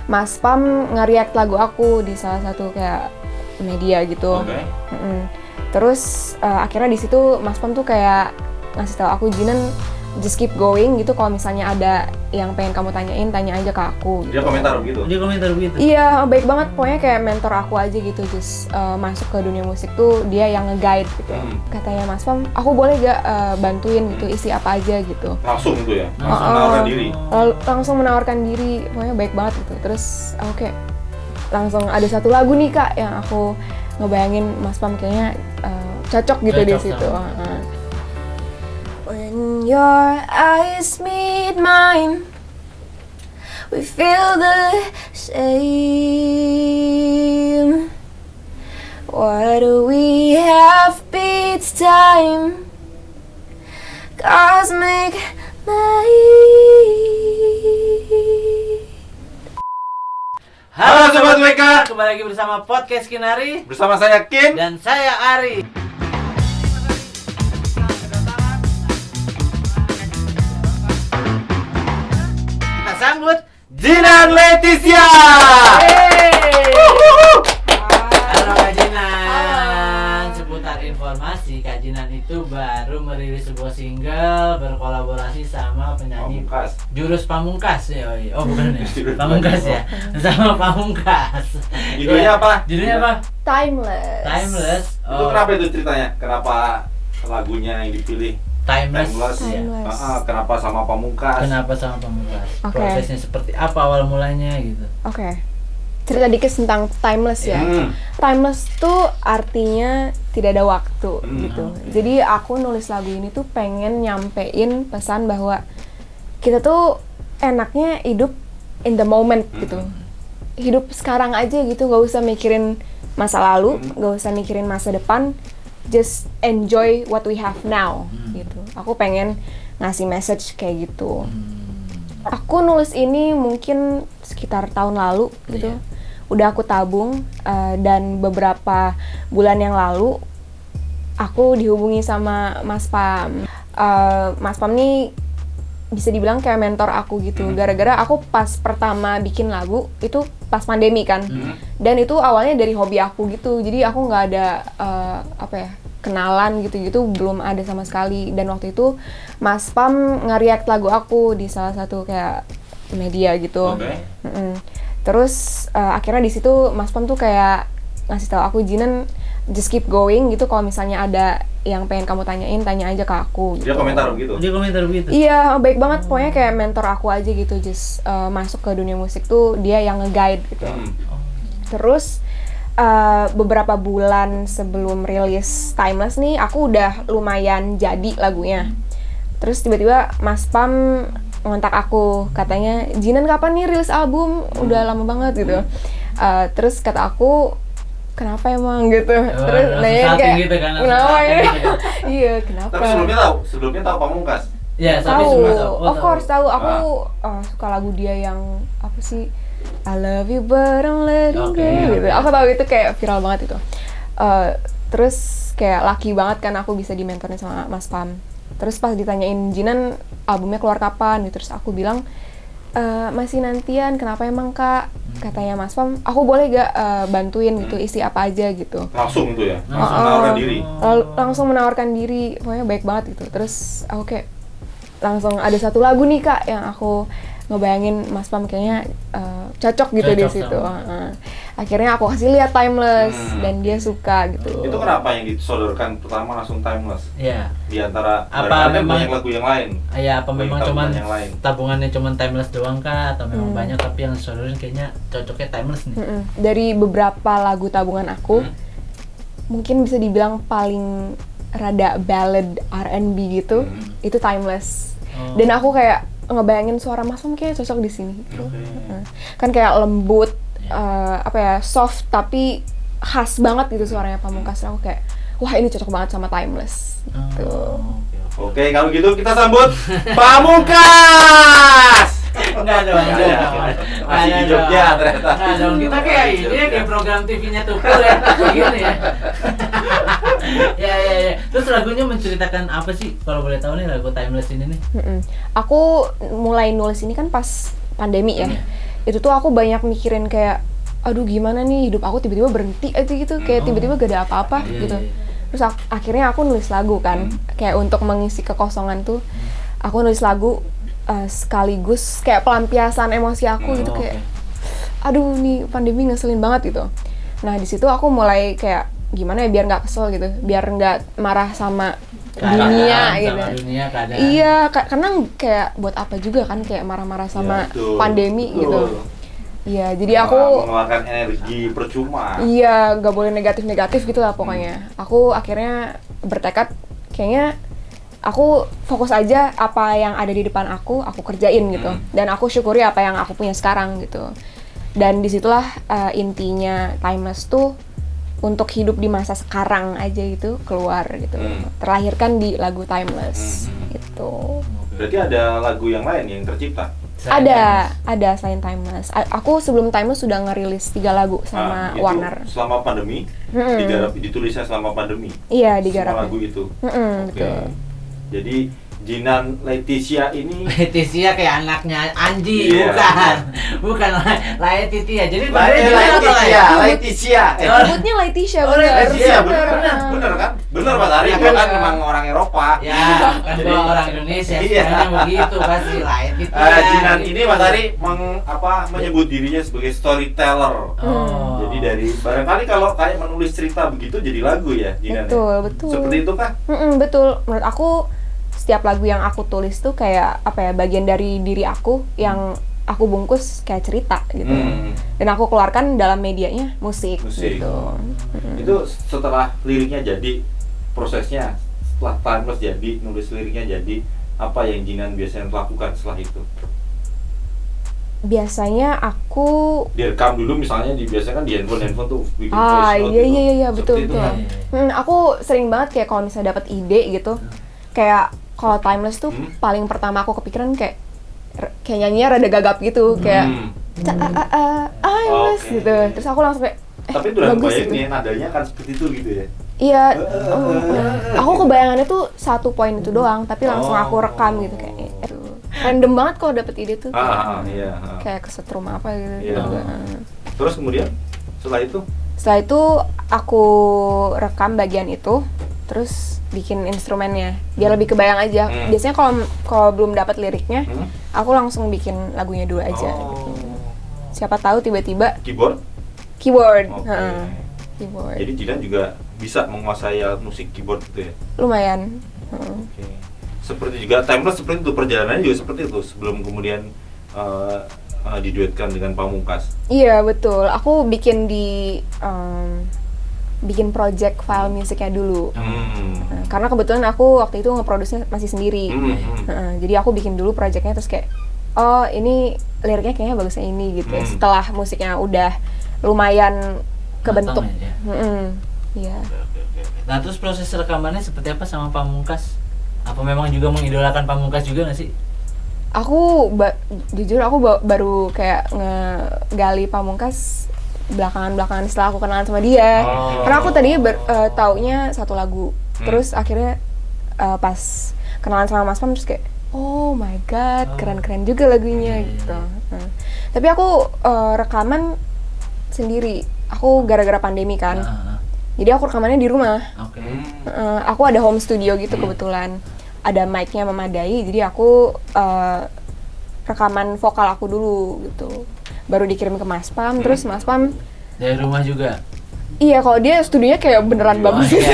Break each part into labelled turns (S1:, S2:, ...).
S1: Mas Pam nge-react lagu aku di salah satu kayak media gitu.
S2: Oke.
S1: Terus akhirnya di situ Mas Pam tuh kayak ngasih tahu aku, Jinan just keep going gitu, kalau misalnya ada yang pengen kamu tanyain, tanya aja ke aku gitu.
S2: Dia komentar begitu?
S3: Dia komentar begitu?
S1: Iya, baik banget, pokoknya kayak mentor aku aja gitu, just masuk ke dunia musik tuh dia yang nge-guide gitu. Katanya Mas Pam, aku boleh gak bantuin gitu, isi apa aja gitu.
S2: Langsung tuh ya? Langsung menawarkan diri?
S1: Langsung menawarkan diri, pokoknya baik banget gitu. Terus aku kayak langsung ada satu lagu nih Kak yang aku ngebayangin Mas Pam kayaknya cocok gitu di situ. When your eyes meet mine, we feel the same. Why do we have beats time? Cosmic night.
S3: Halo
S2: Sobat WK,
S3: kembali lagi bersama Podcast Kinari
S2: bersama saya Kin.
S3: dan saya Ari. Kita sambut
S2: Jinan Leticia.
S3: Halo Kak Jinan. Seputar informasi, Kak Jinan itu baru merilis sebuah single berkolaborasi sama penyanyi
S2: Pamungkas.
S3: Jurus Pamungkas ya. Oh bukan ya.
S2: Jurus
S3: Pamungkas ya. Sama Pamungkas.
S2: Judulnya apa?
S3: Judulnya apa?
S1: Timeless.
S3: Timeless.
S2: Itu kenapa itu ceritanya? Kenapa lagunya yang dipilih
S3: Timeless.
S2: ya?
S1: Timeless.
S2: Kenapa sama Pamungkas?
S3: Kenapa sama Pamungkas?
S1: Oke.
S3: Prosesnya seperti apa awal mulanya gitu?
S1: Oke. Cerita dikit tentang timeless ya. Timeless tuh artinya tidak ada waktu gitu. Jadi aku nulis lagu ini tuh pengen nyampein pesan bahwa kita tuh enaknya hidup in the moment gitu. Hidup sekarang aja gitu, nggak usah mikirin masa lalu, nggak usah mikirin masa depan. Just enjoy what we have now gitu. Aku pengen ngasih message kayak gitu. Aku nulis ini mungkin sekitar tahun lalu gitu. Udah aku tabung dan beberapa bulan yang lalu aku dihubungi sama Mas Pam. Mas Pam nih bisa dibilang kayak mentor aku gitu. Gara-gara aku pas pertama bikin lagu itu pas pandemi kan. Dan itu awalnya dari hobi aku gitu. Jadi aku nggak ada kenalan gitu-gitu, belum ada sama sekali. Dan waktu itu Mas Pam nge-react lagu aku di salah satu kayak media gitu. Terus akhirnya di situ Mas Pam tuh kayak ngasih tahu aku, Jinan just keep going gitu, kalau misalnya ada yang pengen kamu tanyain, tanya aja ke aku gitu.
S2: Dia komentar begitu?
S3: Dia komentar begitu?
S1: Iya, baik banget, pokoknya kayak mentor aku aja gitu, just masuk ke dunia musik tuh dia yang nge-guide gitu. Terus beberapa bulan sebelum rilis Timeless nih, aku udah lumayan jadi lagunya. Terus tiba-tiba Mas Pam ngontak aku, katanya, Jinan kapan nih rilis album? Udah lama banget gitu. Terus kata aku, kenapa emang gitu? Terus nanya kayak,
S3: gitu kan,
S1: kenapa ya?
S3: gitu.
S1: Iya, kenapa?
S2: Tapi sebelumnya tahu Pamungkas?
S3: Ya, tapi
S1: Tahu,
S3: semua tahu.
S1: of course tahu. Aku suka lagu dia yang apa sih? I love you but I'm letting go gitu. Aku tahu itu kayak viral banget itu. Terus kayak lucky banget kan aku bisa dimentorin sama Mas Pam. Terus pas ditanyain, Jinan albumnya keluar kapan gitu, terus aku bilang masih nantian. Kenapa emang Kak? Katanya Mas Pam, aku boleh gak bantuin gitu, isi apa aja gitu.
S2: Langsung tuh ya? Langsung menawarkan diri?
S1: Langsung menawarkan diri, pokoknya baik banget gitu. Terus aku kayak langsung ada satu lagu nih Kak yang aku ngebayangin Mas Pam kayaknya cocok gitu di situ. Akhirnya aku kasih lihat Timeless dan dia suka gitu.
S2: Itu kenapa yang disodorkan pertama langsung Timeless?
S3: Iya.
S2: Di antara
S3: Apa memang
S2: banyak lagu yang lain?
S3: Ya, apa memang cuman
S2: yang lain?
S3: tabungannya cuman Timeless doang kah, atau memang banyak tapi yang disodorin kayaknya cocoknya Timeless nih?
S1: Dari beberapa lagu tabungan aku, mungkin bisa dibilang paling rada ballad R&B gitu, itu Timeless. Dan aku kayak ngebayangin suara Mas Pam kayak cocok di sini. Kan kayak lembut, soft tapi khas banget gitu suaranya Pamungkas. Aku kayak, wah ini cocok banget sama Timeless.
S2: Oke, kalau gitu kita sambut Pamungkas.
S3: Enggak dong.
S2: Masih di Jogja ternyata.
S3: Enggak dong. Kita kayak ini ya, kayak program TV-nya Tukul ya. Begini ya. Ya. Terus lagunya menceritakan apa sih? Kalau boleh tahu nih lagu Timeless ini nih.
S1: Aku mulai nulis ini kan pas pandemi ya. itu tuh aku banyak mikirin kayak aduh gimana nih hidup aku tiba-tiba berhenti aja gitu, kayak tiba-tiba gak ada apa-apa gitu. Terus akhirnya aku nulis lagu kan, kayak untuk mengisi kekosongan tuh aku nulis lagu sekaligus kayak pelampiasan emosi aku gitu, kayak aduh nih pandemi ngeselin banget gitu. Nah di situ aku mulai kayak gimana ya biar nggak kesel gitu, biar nggak marah sama dunia gitu. Iya, karena kayak buat apa juga kan kayak marah-marah sama pandemi gitu. Iya, jadi aku
S2: mengeluarkan energi percuma.
S1: Iya, nggak boleh negatif-negatif gitu lah pokoknya. Aku akhirnya bertekad kayaknya aku fokus aja apa yang ada di depan aku kerjain gitu. Dan aku syukuri apa yang aku punya sekarang gitu. Dan disitulah intinya Timeless tuh untuk hidup di masa sekarang aja gitu keluar gitu. Terlahirkan di lagu Timeless gitu.
S2: Berarti ada lagu yang lain yang tercipta?
S1: Ada selain Timeless. Aku sebelum Timeless sudah ngerilis 3 lagu sama Warner.
S2: Selama pandemi? Ditulisnya selama pandemi?
S1: Iya, digarap.
S2: Semua lagu itu?
S1: Betul.
S2: Jadi Jinan Leticia ini
S3: Leticia kayak anaknya Anji, bukan Leticia. Jadi
S2: Leticia.
S1: Sebutnya Leticia,
S2: bener kan? Bener Pak Ari, gua kan memang orang Eropa.
S3: Ya, kan gua orang Indonesia. Sebenarnya begitu pasti Leticia.
S2: Jinan ini Pak Ari menyebut dirinya sebagai storyteller. Jadi dari barangkali kalau kayak menulis cerita begitu jadi lagu ya, Jinan.
S1: Betul.
S2: Seperti itu kah?
S1: Betul. Menurut aku setiap lagu yang aku tulis tuh kayak bagian dari diri aku yang aku bungkus kayak cerita gitu. Dan aku keluarkan dalam medianya musik. Gitu.
S2: Itu setelah liriknya jadi, prosesnya setelah Timeless jadi, nulis liriknya jadi, apa yang Jinan biasanya lakukan setelah itu?
S1: Biasanya aku
S2: direkam dulu misalnya, biasanya kan di handphone tuh bikin voice note.
S1: Iya betul. Aku sering banget kayak kalau misalnya dapat ide gitu, kayak kalau Timeless tuh paling pertama aku kepikiran kayak nyanyinya rada gagap gitu, kayak Timeless gitu. Terus aku langsung kayak
S2: tapi udah kebayang nih nadanya kan seperti itu gitu ya.
S1: Iya, aku kebayangannya tuh 1 poin itu doang, tapi langsung aku rekam gitu kayak random banget kalau dapet ide tuh. Kayak kesetrum apa gitu.
S2: Terus kemudian setelah itu
S1: aku rekam bagian itu, terus bikin instrumennya biar lebih kebayang aja. Biasanya kalau belum dapat liriknya, aku langsung bikin lagunya dulu aja. Gitu. Siapa tahu tiba-tiba keyboard. Keyboard.
S2: Jadi Jinan juga bisa menguasai alat musik keyboard gitu ya?
S1: Lumayan.
S2: Seperti juga Timeless seperti itu, perjalanannya juga seperti itu sebelum kemudian diduetkan dengan Pamungkas.
S1: Iya betul. Aku bikin bikin project file musiknya dulu. Karena kebetulan aku waktu itu ngeproduksinya masih sendiri. Jadi aku bikin dulu projectnya, terus kayak oh ini liriknya kayaknya bagusnya ini gitu. Setelah musiknya udah lumayan kebentuk. Iya.
S3: Nah terus proses rekamannya seperti apa sama Pamungkas? Apa memang juga mengidolakan Pamungkas juga nggak sih?
S1: Aku jujur aku baru kayak ngegali Pamungkas belakangan setelah aku kenalan sama dia. Karena aku tadinya taunya 1 lagu. Terus akhirnya pas kenalan sama Mas Pam terus kayak oh my god, keren-keren juga lagunya gitu. Tapi aku rekaman sendiri. Aku gara-gara pandemi kan. Jadi aku rekamannya di rumah. Aku ada home studio gitu kebetulan. Ada mic-nya memadai, jadi aku rekaman vokal aku dulu gitu. Baru dikirim ke Mas Pam, terus Mas Pam
S3: dari rumah juga?
S1: Iya, kalau dia studionya kayak beneran bagus gitu.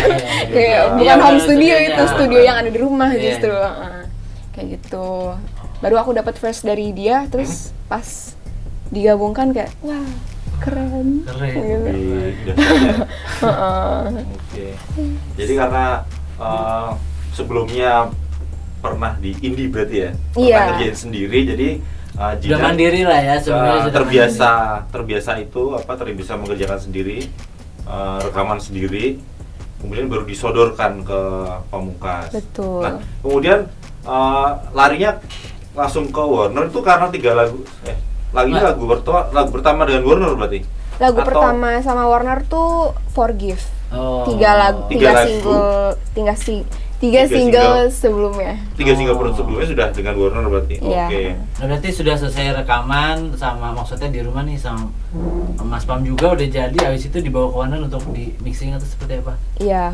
S1: Kayak bukan home studio itu, studio yang ada di rumah justru. Kayak gitu. Baru aku dapat first dari dia, terus pas digabungkan kayak wah, keren. Gitu.
S2: Jadi karena sebelumnya pernah di indie berarti ya?
S1: Iya.
S2: Pernah ngerjain sendiri, jadi
S3: Jinan mandiri lah ya sebenarnya.
S2: Terbiasa mengerjakan sendiri, rekaman sendiri, kemudian baru disodorkan ke Pamungkas.
S1: Betul.
S2: Nah, kemudian larinya langsung ke Warner itu karena 3 lagu. Lagu pertama dengan Warner berarti?
S1: Lagu pertama sama Warner tuh Forgive. 3 single, 3 3 single sebelumnya.
S2: 3 single sebelumnya sudah dengan Warner berarti.
S1: Iya.
S2: Oke.
S3: Nah, berarti sudah selesai rekaman sama maksudnya di rumah nih sama Mas Pam juga udah jadi, habis itu dibawa ke Warner untuk di mixing atau seperti apa?
S1: Iya,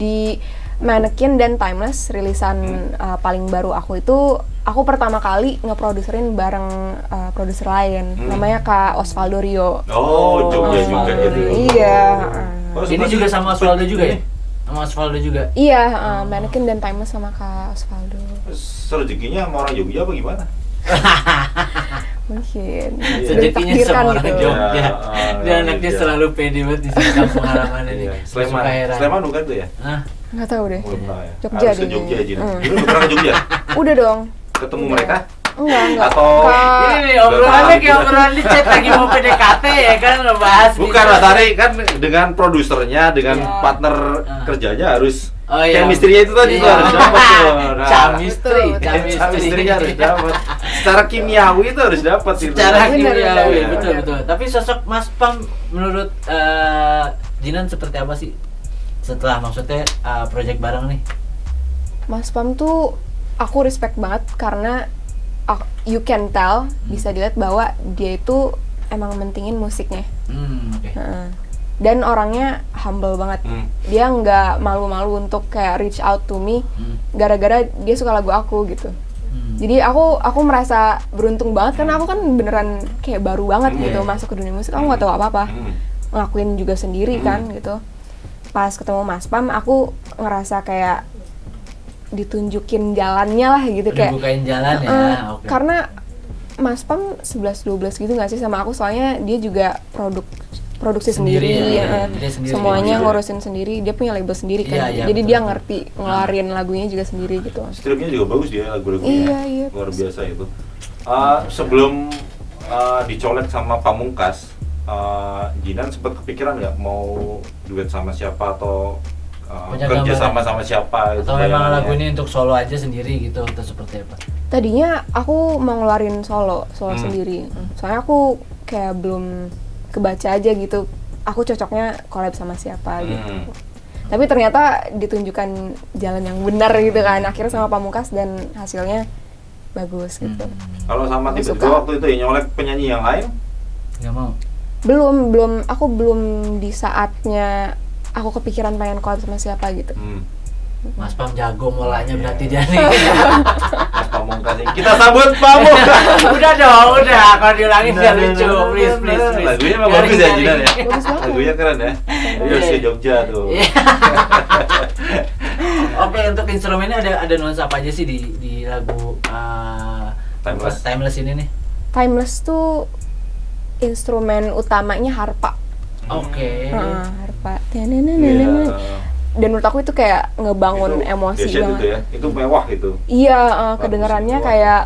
S1: di Mannequin dan Timeless rilisan paling baru aku itu aku pertama kali ngeproduserin bareng produser lain namanya Kak Osvaldo Rio.
S2: Oh, Jogja juga itu.
S1: Iya.
S3: Ini juga sama Osvaldo juga ya? Sama Osvaldo juga?
S1: Iya, Mannequin dan Timeless sama Kak Osvaldo.
S2: Rezekinya sama orang Jogja apa gimana?
S1: Mungkin.
S3: Rezekinya sama orang
S1: gitu.
S3: Jogja. Dia anaknya selalu pede banget di sini kampung halaman ini.
S2: Sleman. Sleman bukan tuh ya?
S3: Hah?
S1: Nggak tahu deh.
S2: Belum pernah ya.
S1: Jogja
S2: Harus ke
S1: deh.
S2: Jogja aja. Dulu pernah ke Jogja?
S1: Udah dong.
S2: Ketemu mereka?
S1: Enggak.
S2: Atau
S3: Ini nih obrolannya kayak obrolan di chat lagi mau PDKT ya kan, ngebahas
S2: bukan Mas Ari, kan dengan produsernya, dengan partner kerjanya harus chemistry-nya itu tadi tuh harus dapat tuh.
S3: Chemistry,
S2: Chemistry-nya harus dapat. Secara kimiawi itu harus dapat itu.
S3: Secara kimiawi,
S2: Iya.
S3: betul. Tapi sosok Mas Pam menurut Jinan seperti apa sih? Setelah maksudnya project bareng nih.
S1: Mas Pam tuh aku respect banget karena you can tell, bisa dilihat bahwa dia itu emang mentingin musiknya.
S3: Oke.
S1: Dan orangnya humble banget. Dia nggak malu-malu untuk kayak reach out to me gara-gara dia suka lagu aku gitu. Jadi aku merasa beruntung banget karena aku kan beneran kayak baru banget gitu masuk ke dunia musik. Aku nggak tahu apa-apa. Ngelakuin juga sendiri kan gitu. Pas ketemu Mas Pam aku ngerasa kayak ditunjukin jalannya lah gitu. Kayak
S3: bukain jalan ya. Oke.
S1: Karena Mas Pam 11-12 gitu nggak sih sama aku, soalnya dia juga produksi sendiri
S3: ya. Dia sendiri
S1: semuanya
S3: juga.
S1: ngurusin sendiri, dia punya label sendiri kan.
S3: Iya,
S1: Jadi
S3: betul,
S1: dia
S3: betul.
S1: ngerti ngeluarin lagunya juga sendiri gitu.
S2: Stripnya juga bagus dia lagu-lagunya.
S1: Iya.
S2: Luar biasa itu. Sebelum dicolek sama Pamungkas, Jinan sempat kepikiran nggak mau duet sama siapa atau
S3: Punya
S2: kerja
S3: gambaran.
S2: sama siapa gitu,
S3: Atau memang
S2: bayangannya?
S3: lagu ini untuk solo aja sendiri gitu atau seperti apa?
S1: Tadinya aku mau ngeluarin solo sendiri. Soalnya aku kayak belum kebaca aja gitu. Aku cocoknya collab sama siapa gitu. Tapi ternyata ditunjukkan jalan yang benar gitu kan. Akhirnya sama Pamungkas dan hasilnya bagus gitu.
S2: Kalau sama
S1: Aku
S2: tipe
S1: suka.
S2: gue waktu itu ya nyolek penyanyi yang lain.
S3: Nggak mau.
S1: Aku belum di saatnya aku kepikiran pengen collab sama siapa gitu.
S3: Mas Pam jago mulanya berarti dia nih.
S2: Mas Pamungkas ini. Kita sambut Pamungkas.
S3: Udah dong, udah. Kalau diulangin nggak lucu. Please.
S2: Lagunya emang bagus ya Jinan ya.
S1: Bagus banget.
S2: Lagunya keren ya. Dia harus ke Jogja tuh.
S3: Oke, untuk instrumennya ada nuansa apa aja sih di lagu Timeless ini nih?
S1: Timeless tuh instrumen utamanya harpa.
S3: Oke.
S1: Harpa.
S2: Iya.
S1: Dan menurut aku itu kayak ngebangun
S2: Itu
S1: emosi
S2: dahsyat
S1: banget.
S2: itu ya. Itu mewah itu.
S1: Iya,
S2: Bagus,
S1: kedengarannya
S2: itu.
S1: kayak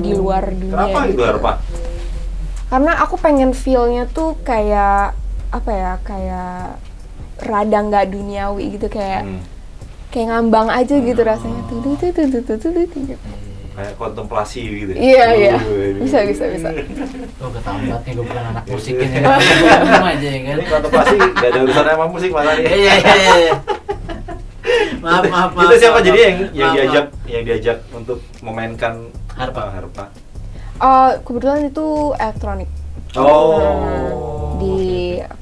S1: di luar dunia.
S2: Kenapa
S1: gitu.
S2: itu harpa?
S1: Karena aku pengen feel-nya tuh kayak apa ya? Kayak rada nggak duniawi gitu, kayak ngambang aja gitu rasanya tuh gitu.
S2: Kayak kontemplasi gitu.
S1: Iya. Bisa.
S3: Oh, ketambat nih, gue bukan anak musik ini. Ngomong aja ya kan.
S2: Ini kontemplasi gak ada urusannya sama musik Mas Ari.
S3: Iya. Maaf.
S2: Itu siapa jadi yang
S3: Maaf.
S2: diajak untuk memainkan
S3: Harpa.
S1: Kebetulan itu elektronik.
S2: Oh.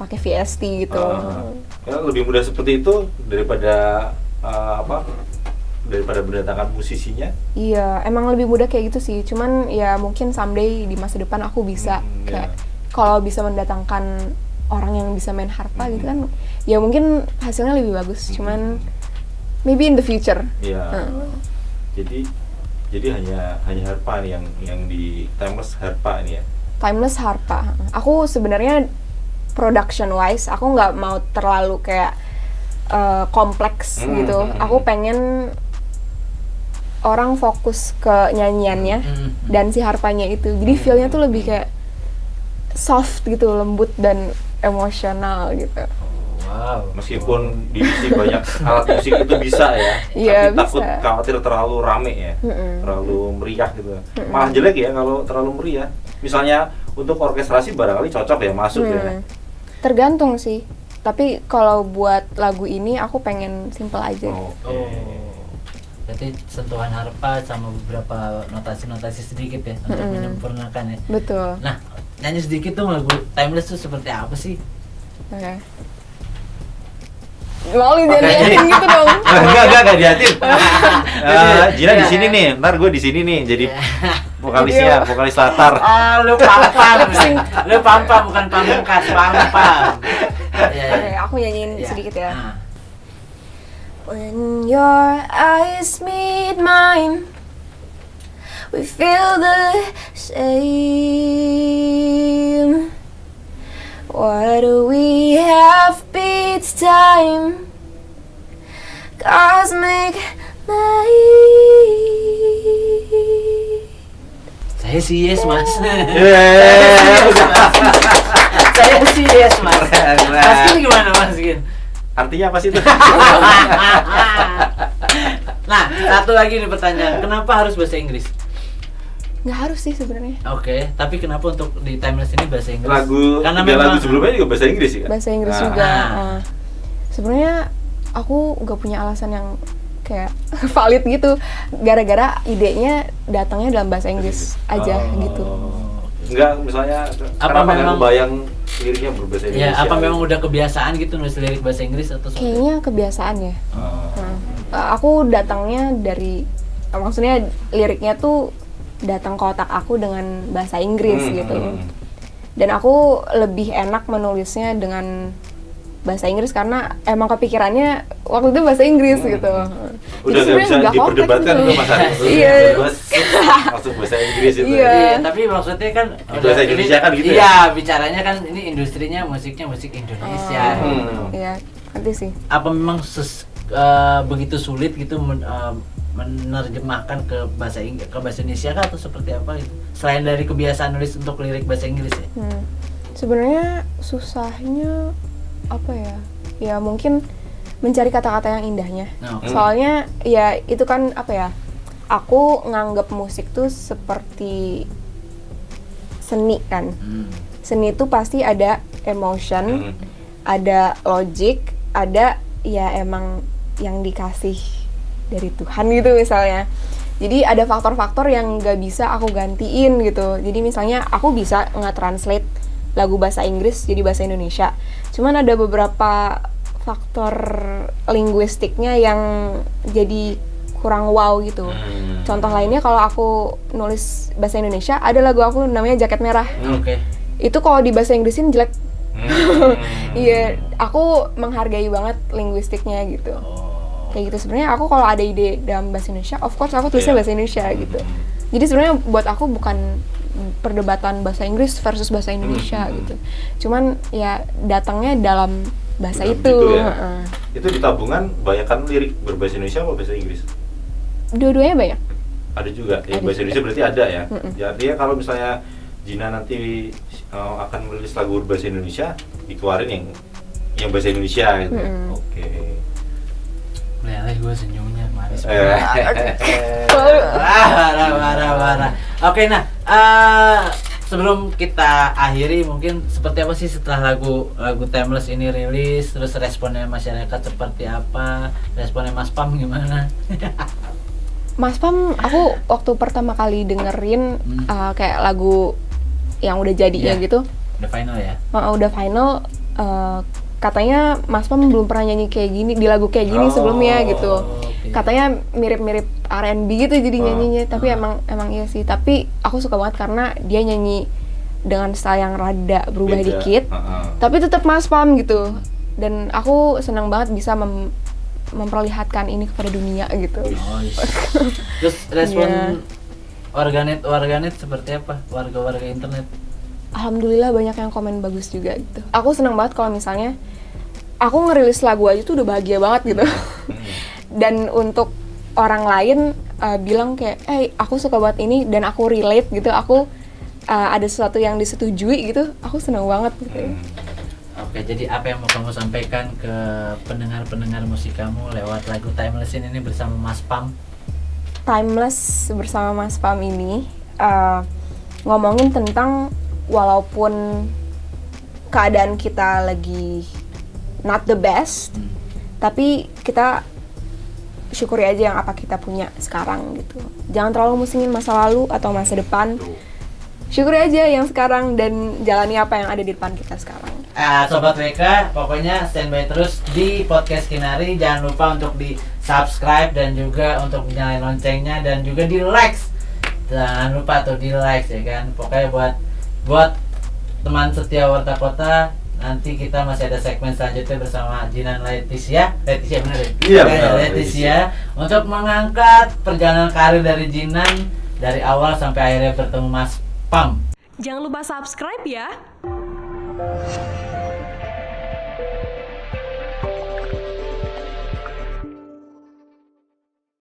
S1: Pakai VST gitu.
S2: Ya, lebih mudah seperti itu daripada daripada mendatangkan musisinya.
S1: Iya, emang lebih mudah kayak gitu sih. Cuman ya mungkin someday di masa depan aku bisa kayak kalau bisa mendatangkan orang yang bisa main harpa gitu kan, ya mungkin hasilnya lebih bagus. Cuman maybe in the future.
S2: Iya. Jadi hanya harpa nih yang di Timeless harpa ini ya.
S1: Timeless harpa. Aku sebenarnya production wise aku nggak mau terlalu kayak kompleks gitu. Aku pengen orang fokus ke nyanyiannya dan si harpanya itu. Jadi feel-nya tuh lebih kayak soft gitu, lembut dan emosional gitu.
S3: Wow.
S2: Meskipun diisi banyak alat musik itu bisa ya.
S1: Iya,
S2: tapi takut
S1: bisa.
S2: khawatir terlalu rame ya. Terlalu meriah gitu. Malah jelek ya kalau terlalu meriah. Misalnya untuk orkestrasi barangkali cocok ya masuk ya.
S1: Tergantung sih. Tapi kalau buat lagu ini aku pengen simple aja.
S3: Oh. Berarti sentuhan harpa sama beberapa notasi-notasi sedikit ya untuk menyempurnakan ya.
S1: Betul.
S3: Nah, nyanyi sedikit tuh lagu Timeless tuh seperti apa sih?
S1: Oke. Lalu jangan gitu dong.
S2: Enggak diatin. Jina di sini nih, ntar gue di sini nih jadi vokalisnya, vokalis latar.
S3: Lu pam-pam bukan pamungkas, pam-pam.
S1: Oke, aku nyanyiin sedikit ya. When your eyes meet mine, we feel the same. Why do we have beats time? Cosmic light.
S3: Saya sih yes, Mas.
S2: Yeah.
S3: Saya sih yes, Mas. Mas Gin gimana, Mas Gin?
S2: Artinya apa sih itu?
S3: Nah, satu lagi nih pertanyaan. Kenapa harus bahasa Inggris?
S1: Nggak harus sih sebenarnya.
S3: Oke, tapi kenapa untuk di Timeless ini bahasa Inggris?
S2: Karena lagu sebelumnya juga bahasa Inggris ya?
S1: Bahasa Inggris juga. Sebenarnya aku nggak punya alasan yang kayak valid gitu. Gara-gara idenya datangnya dalam bahasa Inggris aja gitu.
S2: Enggak, misalnya
S3: apa memang
S2: bayang liriknya berbahasa Indonesia?
S3: Ya, apa memang udah kebiasaan gitu nulis lirik bahasa Inggris atau seperti?
S1: Kayaknya kebiasaan ya. Aku datangnya dari, maksudnya liriknya tuh datang ke otak aku dengan bahasa Inggris gitu. Dan aku lebih enak menulisnya dengan bahasa Inggris karena emang kepikirannya waktu itu bahasa Inggris gitu.
S2: Udah nggak bisa diperdebatkan itu Mas Ari.
S1: Iya.
S2: Langsung bahasa Inggris itu.
S3: Iya, tapi maksudnya kan
S2: bahasa Indonesia kan gitu ya?
S3: Iya, bicaranya kan ini industrinya musiknya musik Indonesia.
S1: Iya, nanti sih.
S3: Apa memang begitu sulit gitu menerjemahkan ke bahasa Indonesia kah atau seperti apa gitu? Selain dari kebiasaan nulis untuk lirik bahasa Inggris ya?
S1: Sebenarnya susahnya apa ya? Ya mungkin mencari kata-kata yang indahnya. Soalnya ya itu kan apa ya? Aku nganggap musik tuh seperti seni kan. Seni itu pasti ada emotion, ada logic, ada ya emang yang dikasih dari Tuhan gitu misalnya. Jadi ada faktor-faktor yang gak bisa aku gantiin gitu. Jadi misalnya aku bisa nge-translate lagu bahasa Inggris jadi bahasa Indonesia. Cuman ada beberapa faktor linguistiknya yang jadi kurang wow gitu. Contoh lainnya kalau aku nulis bahasa Indonesia, ada lagu aku namanya Jaket Merah. Itu kalau di bahasa Inggrisin jelek. Iya, aku menghargai banget linguistiknya gitu. Kayak gitu. Sebenarnya aku kalau ada ide dalam bahasa Indonesia, of course aku tulisnya bahasa Indonesia gitu. Jadi sebenarnya buat aku bukan perdebatan bahasa Inggris versus bahasa Indonesia gitu. Cuman ya datangnya dalam bahasa itu.
S2: Gitu ya? Itu di tabungan banyakkan lirik berbahasa Indonesia atau bahasa Inggris?
S1: Dua-duanya banyak.
S2: Ada juga. Ya,
S1: ada
S2: bahasa
S1: juga.
S2: Indonesia berarti ada ya. Jadi ya kalau misalnya Gina nanti akan merilis lagu berbahasa Indonesia, dikeluarin yang bahasa Indonesia gitu. Oke.
S3: Leleh gue senyumnya manis. Marah. Oke, nah sebelum kita akhiri mungkin seperti apa sih setelah lagu Timeless ini rilis, terus responnya masyarakat seperti apa, responnya Mas Pam gimana?
S1: Mas Pam, aku waktu pertama kali dengerin kayak lagu yang udah jadinya gitu.
S3: Udah final ya?
S1: Udah final. Katanya Mas Pam belum pernah nyanyi kayak gini di lagu kayak gini sebelumnya gitu. Katanya mirip-mirip R&B gitu jadi nyanyinya, tapi emang iya sih. Tapi aku suka banget karena dia nyanyi dengan style yang rada berubah dikit, tapi tetap Mas Pam gitu. Dan aku senang banget bisa memperlihatkan ini kepada dunia gitu.
S3: Terus respon warganet seperti apa? Warga internet?
S1: Alhamdulillah banyak yang komen bagus juga gitu. Aku senang banget kalau misalnya aku ngerilis lagu aja tuh udah bahagia banget gitu. Dan untuk orang lain bilang kayak, aku suka banget ini dan aku relate gitu. Aku ada sesuatu yang disetujui gitu. Aku senang banget gitu.
S3: Oke, jadi apa yang mau kamu sampaikan ke pendengar-pendengar musik kamu lewat lagu Timeless ini bersama Mas Pam?
S1: Timeless bersama Mas Pam ini ngomongin tentang walaupun keadaan kita lagi not the best, tapi kita syukuri aja yang apa kita punya sekarang gitu. Jangan terlalu musingin masa lalu atau masa depan. Syukuri aja yang sekarang dan jalani apa yang ada di depan kita sekarang.
S3: Sobat WK, pokoknya standby terus di podcast Kinari. Jangan lupa untuk di subscribe dan juga untuk nyalain loncengnya dan juga di likes. Jangan lupa tuh di likes ya kan. Pokoknya buat teman setia Warta Kota, nanti kita masih ada segmen selanjutnya bersama Jinan Leticia benar ya?
S2: Iya benar.
S3: Leticia untuk mengangkat perjalanan karir dari Jinan dari awal sampai akhirnya bertemu Mas Pam.
S4: Jangan lupa subscribe ya.